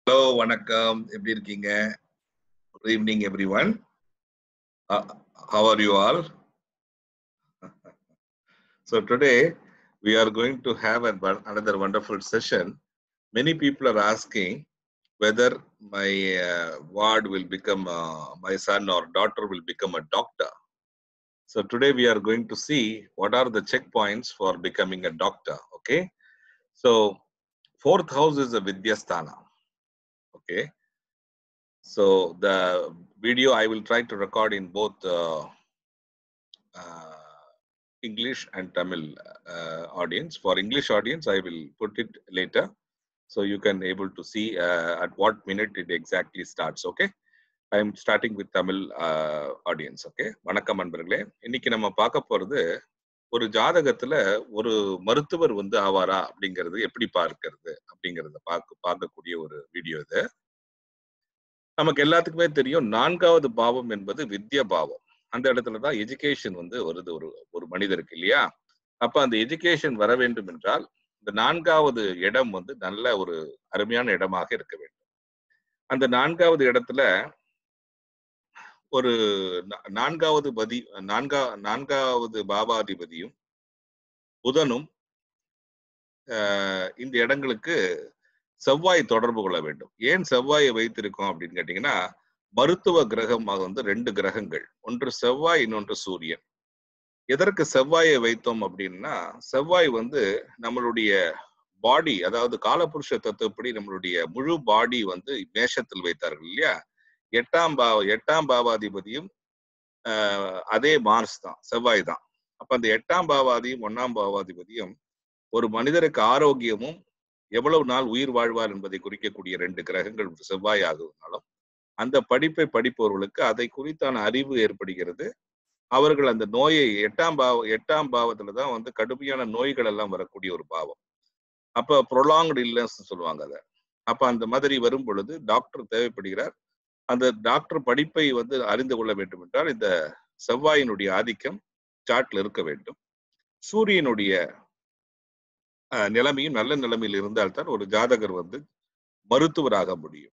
Hello, வணக்கம். எப்படி இருக்கீங்க? Good evening, everyone. How are you all? So today we are going to have another wonderful session. Many people are asking whether my ward will become, my son or daughter will become a doctor. So today we are going to see what are the checkpoints for becoming a doctor. Okay. So fourth house is a Vidyasthana. Okay. So the video I will try to record in both English and Tamil audience. For English audience, I will put it later, so you can able to see at what minute it exactly starts. Okay, I am starting with Tamil audience. Okay, வணக்கம் நண்பர்களே. இன்னைக்கு நம்ம பார்க்க போறது ஒரு ஜாதகத்துல ஒரு மருத்துவர் வந்து ஆவாரா அப்படிங்கிறது எப்படி பார்க்கிறது அப்படிங்கறத பார்க்கக்கூடிய ஒரு வீடியோ இது. நமக்கு எல்லாத்துக்குமே தெரியும், 4வது பாவம் என்பது வித்ய பாவம். அந்த இடத்துலதான் எஜுகேஷன் வந்து வருது ஒரு மனிதருக்கு, இல்லையா? அப்ப அந்த எஜுகேஷன் வர வேண்டும் என்றால் இந்த 4வது இடம் வந்து நல்ல ஒரு அருமையான இடமாக இருக்க வேண்டும். அந்த 4வது இடத்துல ஒரு 4வது பாவாதிபதியும் புதனும் இந்த இடங்களுக்கு செவ்வாய் தொடர்பு கொள்ள வேண்டும். ஏன் செவ்வாயை வைத்திருக்கோம் அப்படின்னு கேட்டீங்கன்னா, மருத்துவ கிரகமாக வந்து 2 கிரகங்கள், ஒன்று செவ்வாய், இன்னொன்று சூரியன். எதற்கு செவ்வாயை வைத்தோம் அப்படின்னா, செவ்வாய் வந்து நம்மளுடைய பாடி, அதாவது காலபுருஷ தத்துவப்படி நம்மளுடைய முழு பாடி வந்து மேஷத்தில் வைத்தார்கள், இல்லையா? 8ஆம் பாவாதிபதியும் அதே மார்ஸ் தான், செவ்வாய் தான். அப்ப அந்த 8ஆம் பாவாதியும் 1ஆம் பாவாதிபதியும் ஒரு மனிதருக்கு ஆரோக்கியமும் எவ்வளவு நாள் உயிர் வாழ்வார் என்பதை குறிக்கக்கூடிய 2 கிரகங்கள் செவ்வாய் ஆகுவதனாலும் அந்த படிப்பை படிப்பவர்களுக்கு அதை குறித்தான அறிவு ஏற்படுகிறது. அவர்கள் அந்த நோயை 8ஆம் பாவத்துலதான் வந்து கடுமையான நோய்கள் எல்லாம் வரக்கூடிய ஒரு பாவம். அப்ப ப்ரொலாங்டு இல்னஸ் சொல்லுவாங்க அதை. அப்ப அந்த மாதிரி வரும் பொழுது டாக்டர் தேவைப்படுகிறார். அந்த டாக்டர் படிப்பை வந்து அறிந்து கொள்ள வேண்டும் என்றால் இந்த செவ்வாயினுடைய ஆதிக்கம் சார்ட்ல இருக்க வேண்டும். சூரியனுடைய நிலைமையும் நல்ல நிலைமையில் இருந்தால்தான் ஒரு ஜாதகர் வந்து மருத்துவராக முடியும்.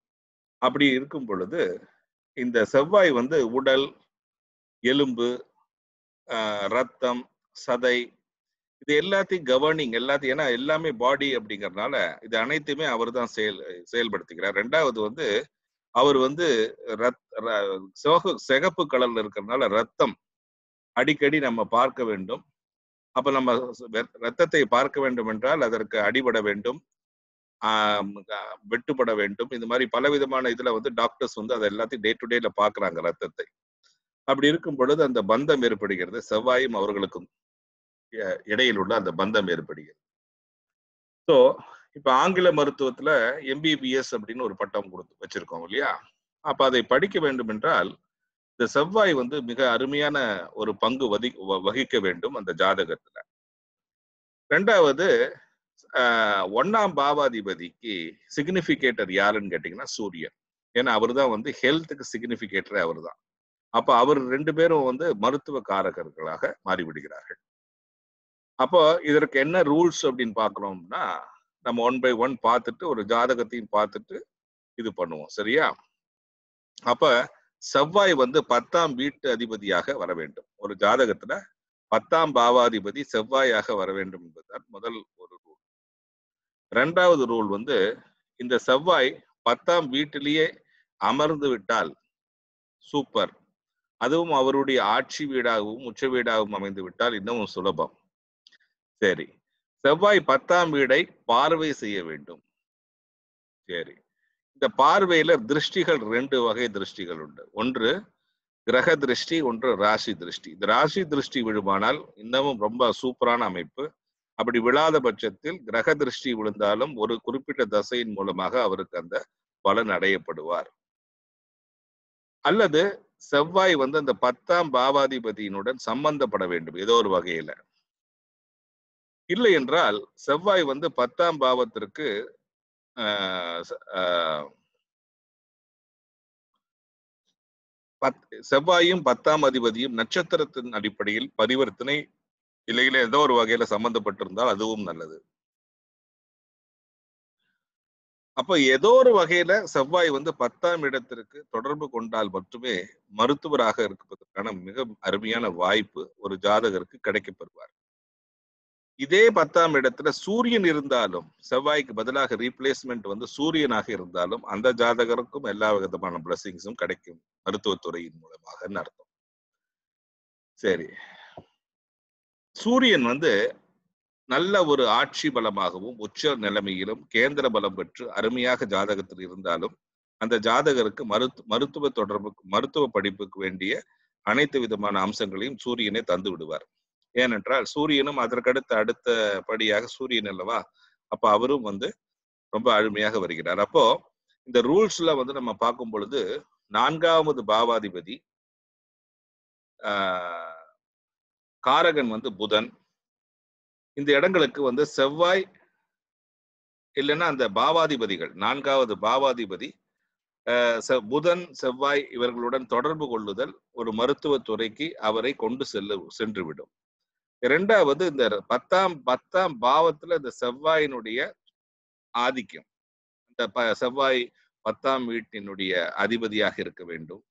அப்படி இருக்கும் பொழுது இந்த செவ்வாய் வந்து உடல், எலும்பு, ரத்தம், சதை, இது எல்லாத்தையும் கவர்னிங், எல்லாத்தையும், ஏன்னா எல்லாமே பாடி அப்படிங்கறதுனால இது அனைத்துமே அவர் தான் செயல்படுத்துகிறார். 2வது வந்து அவர் வந்து சிகப்பு கலர்ல இருக்கிறதுனால ரத்தம் அடிக்கடி நம்ம பார்க்க வேண்டும். அப்ப நம்ம ரத்தத்தை பார்க்க வேண்டும் என்றால் அதற்கு அடிபட வேண்டும், வெட்டுப்பட வேண்டும். இந்த மாதிரி பலவிதமான இதுல வந்து டாக்டர்ஸ் வந்து அதை எல்லாத்தையும் டே டு டேல பாக்குறாங்க ரத்தத்தை. அப்படி இருக்கும் பொழுது அந்த பந்தம் ஏற்படுகிறது, செவ்வாயும் அவர்களுக்கும் இடையில் உள்ள அந்த பந்தம் ஏற்படுகிறது. ஸோ இப்ப ஆங்கில மருத்துவத்துல MBBS அப்படின்னு ஒரு பட்டம் வச்சிருக்கோம், இல்லையா? அப்ப அதை படிக்க வேண்டும் என்றால் இந்த செவ்வாய் வந்து மிக அருமையான ஒரு பங்கு வகிக்க வேண்டும் அந்த ஜாதகத்துல. 2வது 1ஆம் பாவாதிபதிக்கு சிக்னிபிகேட்டர் யாருன்னு கேட்டீங்கன்னா சூரியன். ஏன்னா அவர் தான் வந்து ஹெல்த்துக்கு சிக்னிபிகேட்டர் அவர் தான். அப்ப அவர் 2 பேரும் வந்து மருத்துவ காரகர்களாக மாறிவிடுகிறார்கள். அப்போ இதற்கு என்ன ரூல்ஸ் அப்படின்னு பாக்குறோம்னா, நம்ம 1 by 1 பார்த்துட்டு ஒரு ஜாதகத்தையும் பார்த்துட்டு இது பண்ணுவோம், சரியா? அப்ப செவ்வாய் வந்து 10ஆம் வீட்டு அதிபதியாக வர வேண்டும். ஒரு ஜாதகத்துல 10ஆம் பாவாதிபதி செவ்வாயாக வர வேண்டும் என்பதுதான் முதல் ஒரு ரூல். 2வது ரூல் வந்து இந்த செவ்வாய் 10ஆம் வீட்டிலேயே அமர்ந்து விட்டால் சூப்பர். அதுவும் அவருடைய ஆட்சி வீடாகவும் உச்ச வீடாகவும் அமைந்து விட்டால் இன்னமும் சுலபம். சரி, செவ்வாய் 10ஆம் வீடை பார்வை செய்ய வேண்டும். சரி, இந்த பார்வையில திருஷ்டிகள் 2 வகை திருஷ்டிகள் உண்டு. ஒன்று கிரக திருஷ்டி, ஒன்று ராசி திருஷ்டி. இந்த ராசி திருஷ்டி விழுமானால் இன்னமும் ரொம்ப சூப்பரான அமைப்பு. அப்படி விழாத பட்சத்தில் கிரக திருஷ்டி விழுந்தாலும் ஒரு குறிப்பிட்ட தசையின் மூலமாக அவருக்கு அந்த பலன் அடையப்படுவார். அல்லது செவ்வாய் வந்து அந்த 10ஆம் பாவாதிபதியினுடன் சம்பந்தப்பட வேண்டும் ஏதோ ஒரு வகையில. இல்லை என்றால் செவ்வாய் வந்து 10ஆம் பாவத்திற்கு செவ்வாயும் 10ஆம் அதிபதியும் நட்சத்திரத்தின் அடிப்படையில் பரிவர்த்தனை இல்லையில ஏதோ ஒரு வகையில சம்பந்தப்பட்டிருந்தால் அதுவும் நல்லது. அப்ப ஏதோ ஒரு வகையில செவ்வாய் வந்து 10ஆம் இடத்திற்கு தொடர்பு கொண்டால் மட்டுமே மருத்துவராக இருப்பதற்கான மிக அருமையான வாய்ப்பு ஒரு ஜாதகருக்கு கிடைக்கப்பெறுவார். இதே 10ஆம் இடத்துல சூரியன் இருந்தாலும், செவ்வாய்க்கு பதிலாக ரீப்ளேஸ்மெண்ட் வந்து சூரியனாக இருந்தாலும், அந்த ஜாதகருக்கும் எல்லா விதமான பிளஸிங்ஸும் கிடைக்கும் மருத்துவத்துறையின் மூலமாக அர்த்தம். சரி, சூரியன் வந்து நல்ல ஒரு ஆட்சி பலமாகவும் உச்ச நிலைமையிலும் கேந்திர பலம் பெற்று அருமையாக ஜாதகத்தில் இருந்தாலும் அந்த ஜாதகருக்கு மருத்துவ தொடர்புக்கு மருத்துவ படிப்புக்கு வேண்டிய அனைத்து விதமான அம்சங்களையும் சூரியனை தந்து விடுவார். ஏனென்றால் சூரியனும் அதற்கடுத்த அடுத்த படியாக சூரியன் அல்லவா, அப்ப அவரும் வந்து ரொம்ப அருமையாக வருகிறார். அப்போ இந்த ரூல்ஸ்ல வந்து நம்ம பார்க்கும் பொழுது 4வது பாவாதிபதி காரகன் வந்து புதன், இந்த இடங்களுக்கு வந்து செவ்வாய் இல்லைன்னா அந்த பாவாதிபதிகள் 4வது பாவாதிபதி புதன் செவ்வாய் இவர்களுடன் தொடர்பு கொள்ளுதல் ஒரு மருத்துவத்துறைக்கு அவரை கொண்டு சென்றுவிடும். இரண்டாவது இந்த 10ஆம் பாவத்துல இந்த செவ்வாயினுடைய ஆதிக்கம், இந்த செவ்வாய் 10ஆம் வீட்டினுடைய அதிபதியாக இருக்க வேண்டும்.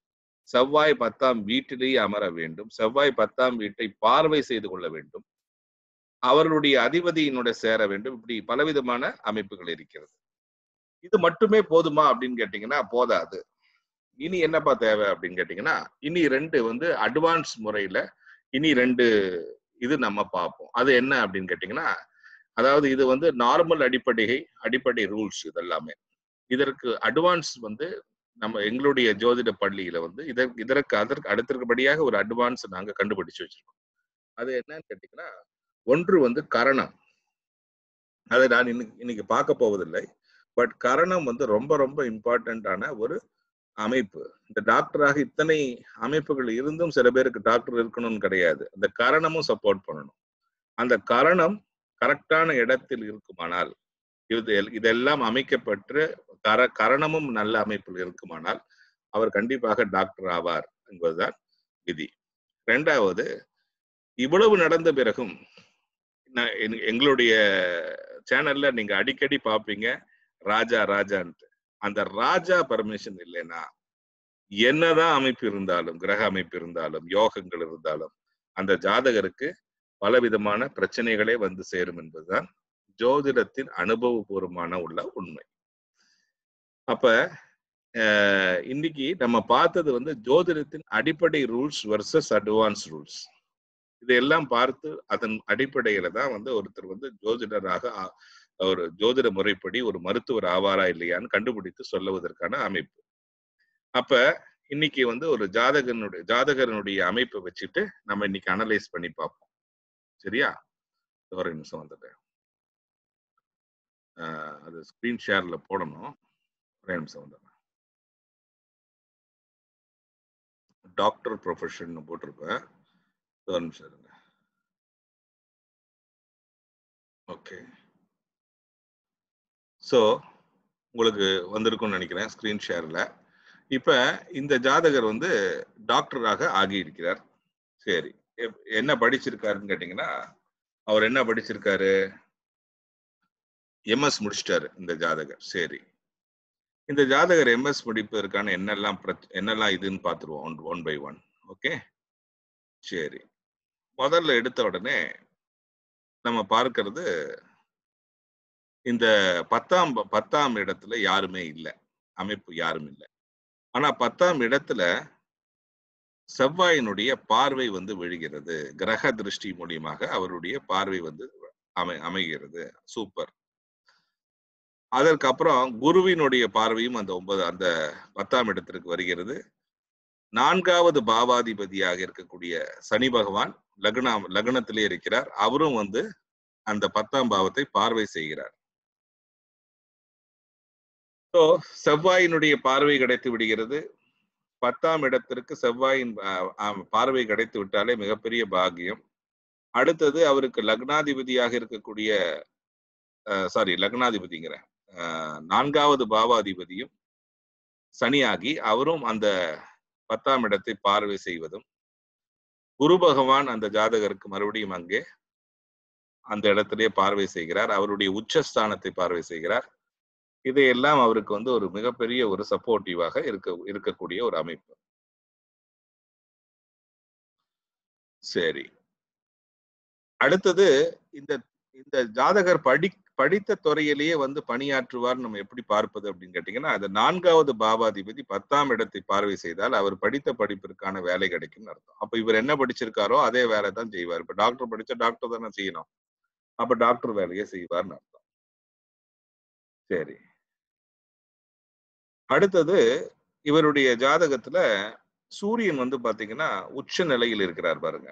செவ்வாய் 10ஆம் வீட்டிலேயே அமர வேண்டும். செவ்வாய் 10ஆம் வீட்டை பார்வை செய்து கொள்ள வேண்டும். அவர்களுடைய அதிபதியினுடைய சேர வேண்டும். இப்படி பலவிதமான அமைப்புகள் இருக்கிறது. இது மட்டுமே போதுமா அப்படின்னு கேட்டீங்கன்னா போதாது. இனி என்னப்பா தேவை அப்படின்னு கேட்டீங்கன்னா இனி 2 வந்து அட்வான்ஸ் முறையில இனி 2 இது நம்ம பார்ப்போம். அது என்ன அப்படின்னு கேட்டீங்கன்னா, அதாவது இது வந்து நார்மல் அடிப்படை ரூல்ஸ் இதெல்லாமே. இதற்கு அட்வான்ஸ் வந்து நம்ம எங்களுடைய ஜோதிட பள்ளியில வந்து அதற்கு அடுத்தபடியாக ஒரு அட்வான்ஸ் நாங்க கண்டுபிடிச்சு வச்சிருக்கோம். அது என்னன்னு கேட்டீங்கன்னா, ஒன்று வந்து கரணம். அதை நான் இன்னைக்கு பார்க்க போவதில்லை. பட் கரணம் வந்து ரொம்ப ரொம்ப இம்பார்ட்டன்டான ஒரு அமைப்பு. இந்த டாக்டராக இத்தனை அமைப்புகள் இருந்தும் சில பேருக்கு டாக்டர் இருக்கணும்னு கிடையாது. அந்த கரணமும் சப்போர்ட் பண்ணணும். அந்த கரணம் கரெக்டான இடத்தில் இருக்குமானால், இதெல்லாம் அமைக்கப்பட்டு கரணமும் நல்ல அமைப்பில் இருக்குமானால் அவர் கண்டிப்பாக டாக்டர் ஆவார் என்பதுதான் விதி. 2வது, இவ்வளவு நடந்த பிறகும் எங்களுடைய சேனல்ல நீங்க அடிக்கடி பார்ப்பீங்க ராஜா ராஜான்ட்டு. அந்த ராஜா பர்மிஷன் இல்லைன்னா என்னதான் அமைப்பு இருந்தாலும், கிரக அமைப்பு இருந்தாலும், யோகங்கள் இருந்தாலும் அந்த ஜாதகருக்கு பலவிதமான பிரச்சனைகளே வந்து சேரும் என்பதுதான் ஜோதிடத்தின் அனுபவபூர்வமான உள்ள உண்மை. அப்ப இன்னைக்கு நம்ம பார்த்தது வந்து ஜோதிடத்தின் அடிப்படை ரூல்ஸ் வர்சஸ் அட்வான்ஸ் ரூல்ஸ். இதையெல்லாம் பார்த்து அதன் அடிப்படையில தான் வந்து ஒருத்தர் வந்து ஜோதிடராக ஒரு ஜோதிட முறைப்படி ஒரு மருத்துவர் ஆவாரா இல்லையான்னு கண்டுபிடித்து சொல்லுவதற்கான அமைப்பு. அப்ப இன்னைக்கு வந்து ஒரு ஜாதகனுடைய அமைப்பை வச்சுட்டு நம்ம இன்னைக்கு அனலைஸ் பண்ணி பார்ப்போம். சரியா? ஒரு நிமிஷம் வந்துட்டேன். அது ஸ்கிரீன் ஷேர்ல போடணும். ஒரே நிமிஷம் வந்துடுறேன். டாக்டர் ப்ரொஃபஷன் போட்டிருப்பேன். ஒரு நிமிஷம் இருங்க. ஓகே, ஸோ உங்களுக்கு வந்திருக்கும்னு நினைக்கிறேன் ஸ்கிரீன் ஷேர்ல. இப்ப இந்த ஜாதகர் வந்து டாக்டராக ஆகி இருக்கிறார். சரி, என்ன படிச்சிருக்காருன்னு கேட்டீங்கன்னா, அவர் என்ன படிச்சிருக்காரு? எம்எஸ் முடிச்சிட்டாரு இந்த ஜாதகர். சரி, இந்த ஜாதகர் எம்எஸ் முடிப்பதற்கான என்னெல்லாம் இதுன்னு பார்த்துருவோம் ஒன் பை ஒன். ஓகே, சரி. முதல்ல எடுத்த உடனே நம்ம பார்க்கிறது இந்த 10ஆம் இடத்துல யாருமே இல்லை, அமைப்பு யாரும் இல்லை. ஆனா 10ஆம் இடத்துல செவ்வாயினுடைய பார்வை வந்து விழுகிறது. கிரக திருஷ்டி மூலியமாக அவருடைய பார்வை வந்து அமைகிறது. சூப்பர். அதற்கப்புறம் குருவினுடைய பார்வையும் அந்த 10ஆம் இடத்திற்கு வருகிறது. 4வது பாவாதிபதியாக இருக்கக்கூடிய சனி பகவான் லக்னத்திலே இருக்கிறார். அவரும் வந்து அந்த 10ஆம் பாவத்தை பார்வை செய்கிறார். செவ்வாயினுடைய பார்வை கிடைத்து விடுகிறது. 10ஆம் இடத்திற்கு செவ்வாயின் பார்வை கிடைத்து விட்டாலே மிகப்பெரிய பாக்கியம். அடுத்தது அவருக்கு லக்னாதிபதியாக இருக்கக்கூடிய லக்னாதிபதிங்கிற 4வது பாவாதிபதியும் சனியாகி அவரும் அந்த 10ஆம் இடத்தை பார்வை செய்வதும், குரு பகவான் அந்த ஜாதகருக்கு மறுபடியும் அங்கே அந்த இடத்திலே பார்வை செய்கிறார். அவருடைய உச்சஸ்தானத்தை பார்வை செய்கிறார். இதையெல்லாம் அவருக்கு வந்து ஒரு மிகப்பெரிய ஒரு சப்போர்ட்டிவாக இருக்கக்கூடிய ஒரு அமைப்பு. சரி. அடுத்தது இந்த இந்த ஜாதகர் படித்த துறையிலேயே வந்து பணியாற்றுவார் நம்ம எப்படி பார்ப்பது அப்படின்னு கேட்டீங்கன்னா, அது 4வது பாவாதிபதி 10ஆம் இடத்தை பார்வை செய்தால் அவர் படித்த படிப்பிற்கான வேலை கிடைக்கும்னு அர்த்தம். அப்ப இவர் என்ன படிச்சிருக்காரோ அதே வேலை தான் செய்வார். இப்ப டாக்டர் படிச்சா டாக்டர் தானே செய்யணும். அப்ப டாக்டர் வேலையை செய்வார்னு அர்த்தம். சரி. அடுத்தது இவருடைய ஜாதகத்துல சூரியன் வந்து பாத்தீங்கன்னா உச்ச நிலையில் இருக்கிறார் பாருங்க.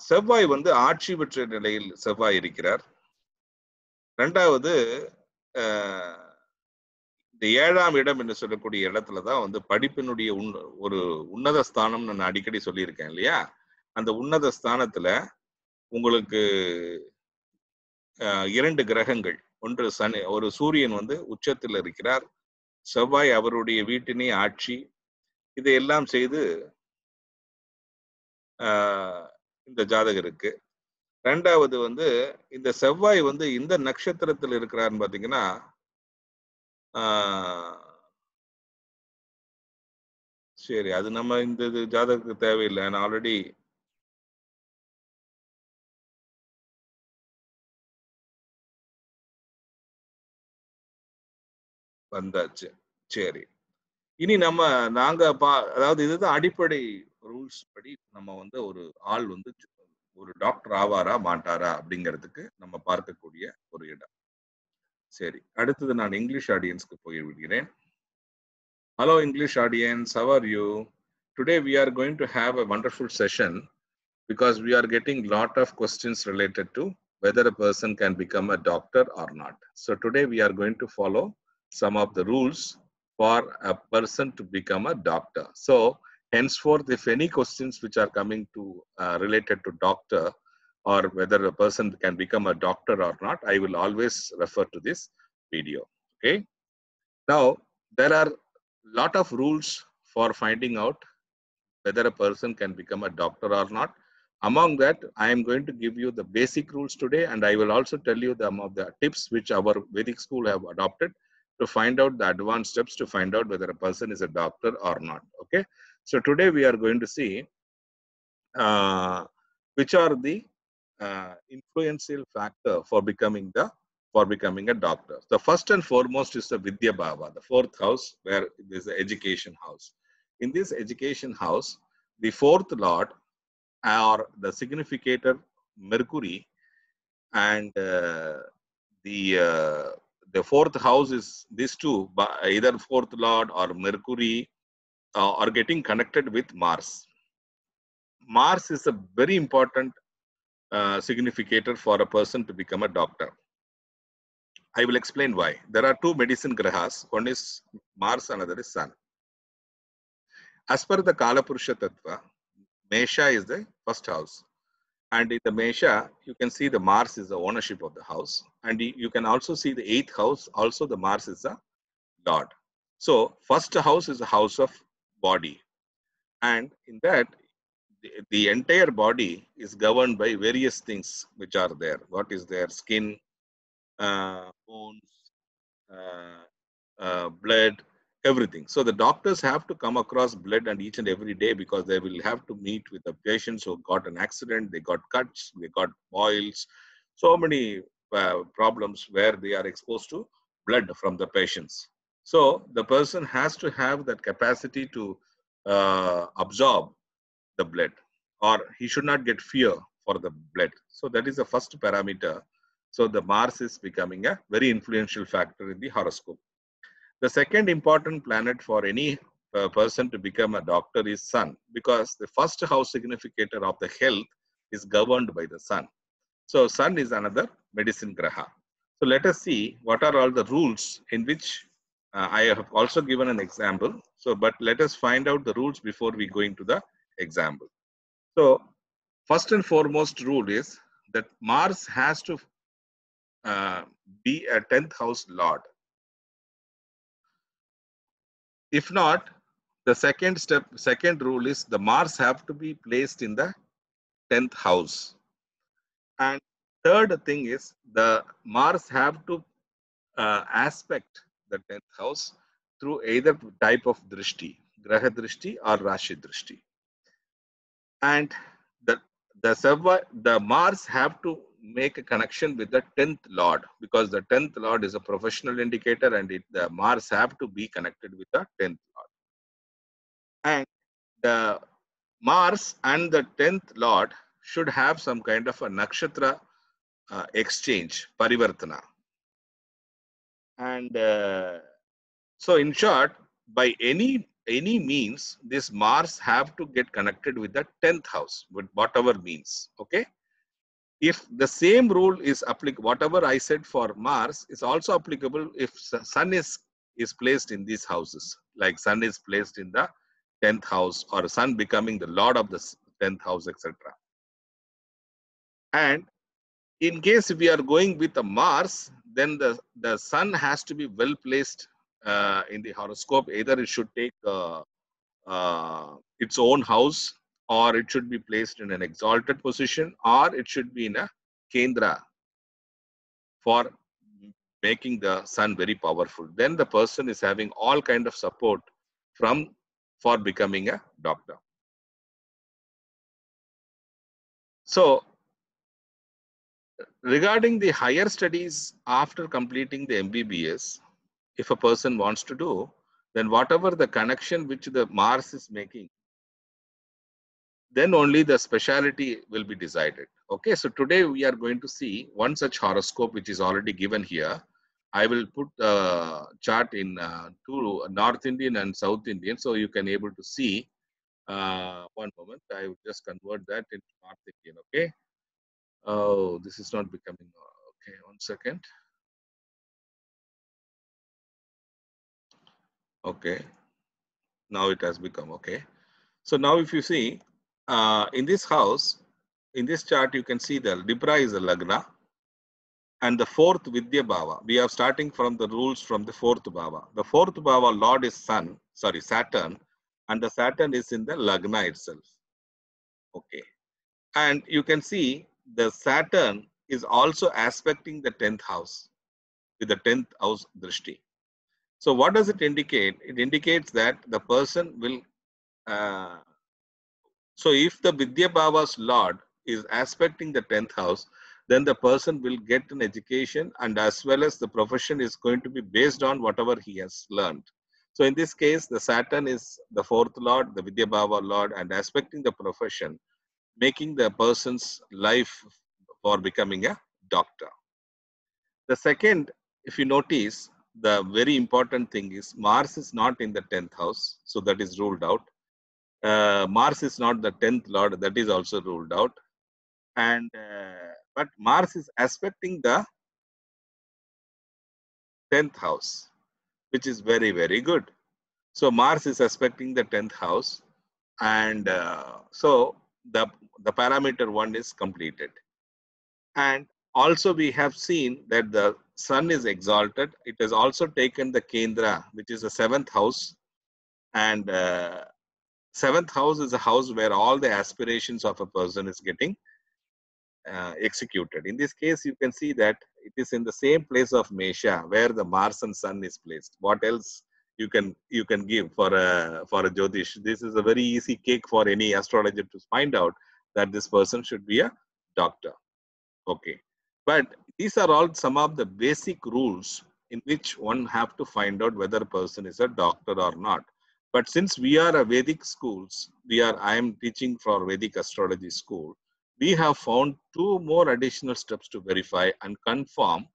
செவ்வாய் வந்து ஆட்சி பெற்ற நிலையில் செவ்வாய் இருக்கிறார். 2வது இந்த 7ஆம் இடம் என்று சொல்லக்கூடிய இடத்துலதான் வந்து படிப்பினுடைய ஒரு உன்னத ஸ்தானம்னு நான் அடிக்கடி சொல்லியிருக்கேன் இல்லையா? அந்த உன்னத ஸ்தானத்துல உங்களுக்கு 2 கிரகங்கள், ஒன்று சனி, ஒரு சூரியன் வந்து உச்சத்தில் இருக்கிறார், செவ்வாய் அவருடைய வீட்டினை ஆட்சி, இதையெல்லாம் செய்து இந்த ஜாதகருக்கு. 2வது வந்து இந்த செவ்வாய் வந்து இந்த நட்சத்திரத்தில் இருக்கிறார்னு பாத்தீங்கன்னா சரி, அது நம்ம இந்த ஜாதகத்துக்கு தேவையில்லை. நான் ஆல்ரெடி வந்தாச்சு. சரி, இனி நாங்க அதாவது இதுதான் அடிப்படை ரூல்ஸ் படி நம்ம வந்து ஒரு ஆள் வந்து ஒரு டாக்டர் ஆவாரா மாட்டாரா அப்படிங்கிறதுக்கு நம்ம பார்க்கக்கூடிய ஒரு இடம். சரி, அடுத்தது நான் இங்கிலீஷ் ஆடியன்ஸ்க்கு போய் விடுகிறேன். Hello English audience, how are you? Today we are going to have a wonderful session because we are getting lot of questions related to whether a person can become a doctor or not. So today we are going to follow some of the rules for a person to become a doctor. So henceforth, if any questions which are coming to related to doctor or whether a person can become a doctor or not, I will always refer to this video. Okay. Now there are lot of rules for finding out whether a person can become a doctor or not. Among that, I am going to give you the basic rules today, and I will also tell you some of the tips which our Vedic school have adopted to find out the advanced steps to find out whether a person is a doctor or not. Okay. So today we are going to see which are the influential factor for becoming a doctor. The first and foremost is the Vidya Bhava, the 4th house, where it is the education house. In this education house, the 4th lord or the significator Mercury, and the 4th house is these two, either 4th lord or Mercury are getting connected with Mars. Mars is a very important significator for a person to become a doctor. I will explain why. There are 2 medicine grahas. One is Mars, another is Sun. As per the Kalapurusha Tattva, Mesha is the first house. And in the Mesha, you can see the Mars is the ownership of the house. And you can also see the 8th house, also the Mars is the Lord. So first house is the house of body. And in that, the entire body is governed by various things which are there. What is there? Skin, bones, blood, everything. So the doctors have to come across blood and each and every day because they will have to meet with the patients who got an accident, they got cuts, they got boils, so many problems where they are exposed to blood from the patients. So the person has to have that capacity to absorb the blood, or he should not get fear for the blood. So that is the first parameter. So the Mars is becoming a very influential factor in the horoscope. The second important planet for any person to become a doctor is Sun, because the first house significator of the health is governed by the Sun. So Sun is another medicine graha. So let us see what are all the rules in which I have also given an example. So, but let us find out the rules before we go into the example. So first and foremost rule is that Mars has to be a 10th house lord. If not, the second rule is the Mars have to be placed in the 10th house. And third thing is the Mars have to aspect the 10th house through either type of drishti, graha drishti or rashi drishti. And the Mars have to make a connection with the 10th Lord, because the 10th Lord is a professional indicator, and the Mars have to be connected with the 10th Lord. And the Mars and the 10th Lord should have some kind of a nakshatra exchange, parivartana. And so in short, by any means, this Mars have to get connected with the 10th house, with whatever means. Okay. If the same rule is applicable, whatever I said for Mars is also applicable if Sun is placed in these houses, like Sun is placed in the 10th house, or Sun becoming the Lord of the 10th house, etc. And in case we are going with a Mars, then the Sun has to be well placed in the horoscope. Either it should take its own house, or it should be placed in an exalted position, or it should be in a Kendra for making the Sun very powerful. Then the person is having all kind of support for becoming a doctor. So regarding the higher studies after completing the MBBS, if a person wants to do, then whatever the connection which the Mars is making, then only the specialty will be decided. Okay, so today we are going to see one such horoscope which is already given here. I will put the chart in two, North Indian and South Indian, so you can able to see. One moment, I will just convert that into North Indian. Okay. Oh, this is not becoming okay. 1 second. Okay. Now it has become okay. So now if you see in this house, in this chart, you can see the Libra is a Lagna, and the fourth Vidya Bhava. We are starting from the rules from the fourth Bhava. The fourth Bhava Lord is Saturn, and the Saturn is in the Lagna itself. Okay. And you can see the Saturn is also aspecting the 10th house with the 10th house drishti. So what does it indicate? It indicates that the person will so if the Vidya Bhava's Lord is aspecting the 10th house, then the person will get an education, and as well as the profession is going to be based on whatever he has learned. So in this case, the Saturn is the fourth Lord, the Vidya Bhava Lord, and aspecting the profession, making the person's life for becoming a doctor. The second, if you notice, the very important thing is Mars is not in the 10th house, so that is ruled out. Mars is not the 10th Lord, that is also ruled out. And but Mars is aspecting the 10th house, which is very, very good. So Mars is aspecting the 10th house, and so the parameter 1 is completed. And also we have seen that the Sun is exalted. It has also taken the Kendra, which is the 7th house, and 7th house is a house where all the aspirations of a person is getting executed. In this case, you can see that it is in the same place of Mesha where the Mars and Sun is placed. What else you can give for a Jyotish? This is a very easy cake for any astrologer to find out that this person should be a doctor. Okay, but these are all some of the basic rules in which one have to find out whether a person is a doctor or not. But since we are a Vedic schools, I am teaching for Vedic astrology school. We have found 2 more additional steps to verify and confirm,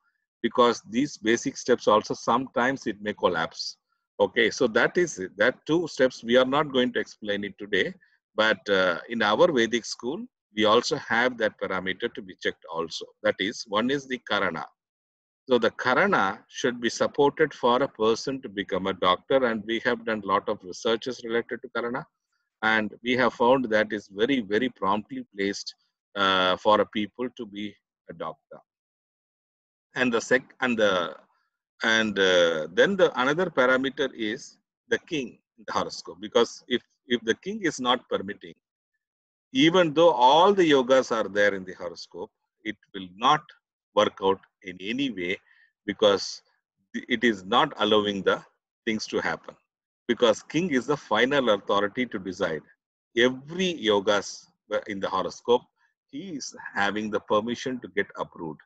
because these basic steps also sometimes it may collapse. Okay, so that is it. That 2 steps we are not going to explain it today, but in our Vedic school, we also have that parameter to be checked also. That is, one is the Karana. So the Karana should be supported for a person to become a doctor, and we have done a lot of researches related to Karana, and we have found that is very, very promptly placed for a people to be a doctor. And then the another parameter is the king in the horoscope, because if the king is not permitting, even though all the yogas are there in the horoscope, it will not work out in any way, because it is not allowing the things to happen, because king is the final authority to decide every yogas in the horoscope. He is having the permission to get approved.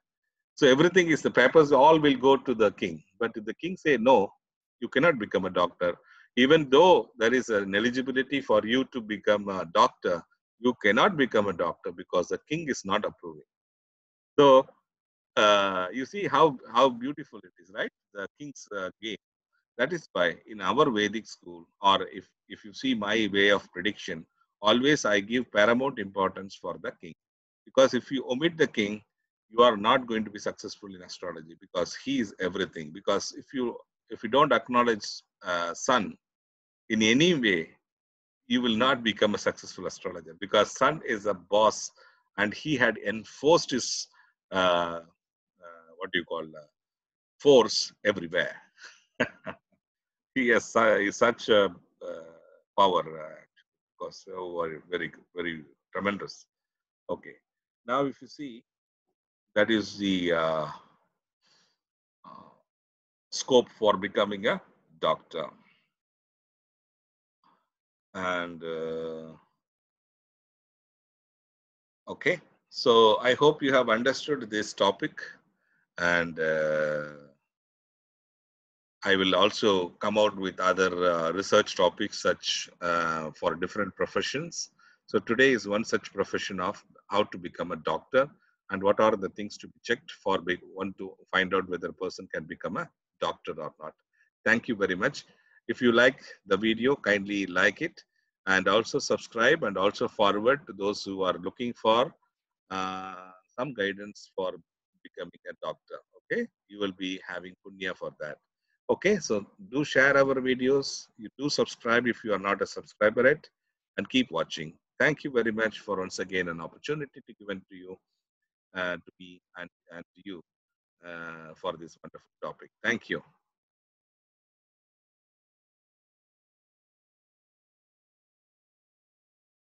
So everything is, the papers all will go to the king. But if the king say no, you cannot become a doctor, even though there is an eligibility for you to become a doctor, you cannot become a doctor because the king is not approving. So you see how beautiful it is, right? The king's game. That is why in our Vedic school, or if you see my way of prediction, always I give paramount importance for the king. Because if you omit the king, you are not going to be successful in astrology, because he is everything. Because if you don't acknowledge sun in any way, you will not become a successful astrologer, because sun is a boss, and he had enforced his what do you call force everywhere. He has such a power, because very, very tremendous. Okay, now if you see, that is the uh, scope for becoming a doctor. And okay, so I hope you have understood this topic, and I will also come out with other research topics such for different professions. So today is one such profession of how to become a doctor, and what are the things to be checked for one to find out whether a person can become a doctor or not. Thank you very much. If you like the video, kindly like it, and also subscribe, and also forward to those who are looking for some guidance for becoming a doctor. Okay, you will be having punya for that. Okay, so do share our videos. You do subscribe if you are not a subscriber yet, and keep watching. Thank you very much for once again an opportunity to given to you, to me and to you for this wonderful topic. Thank you.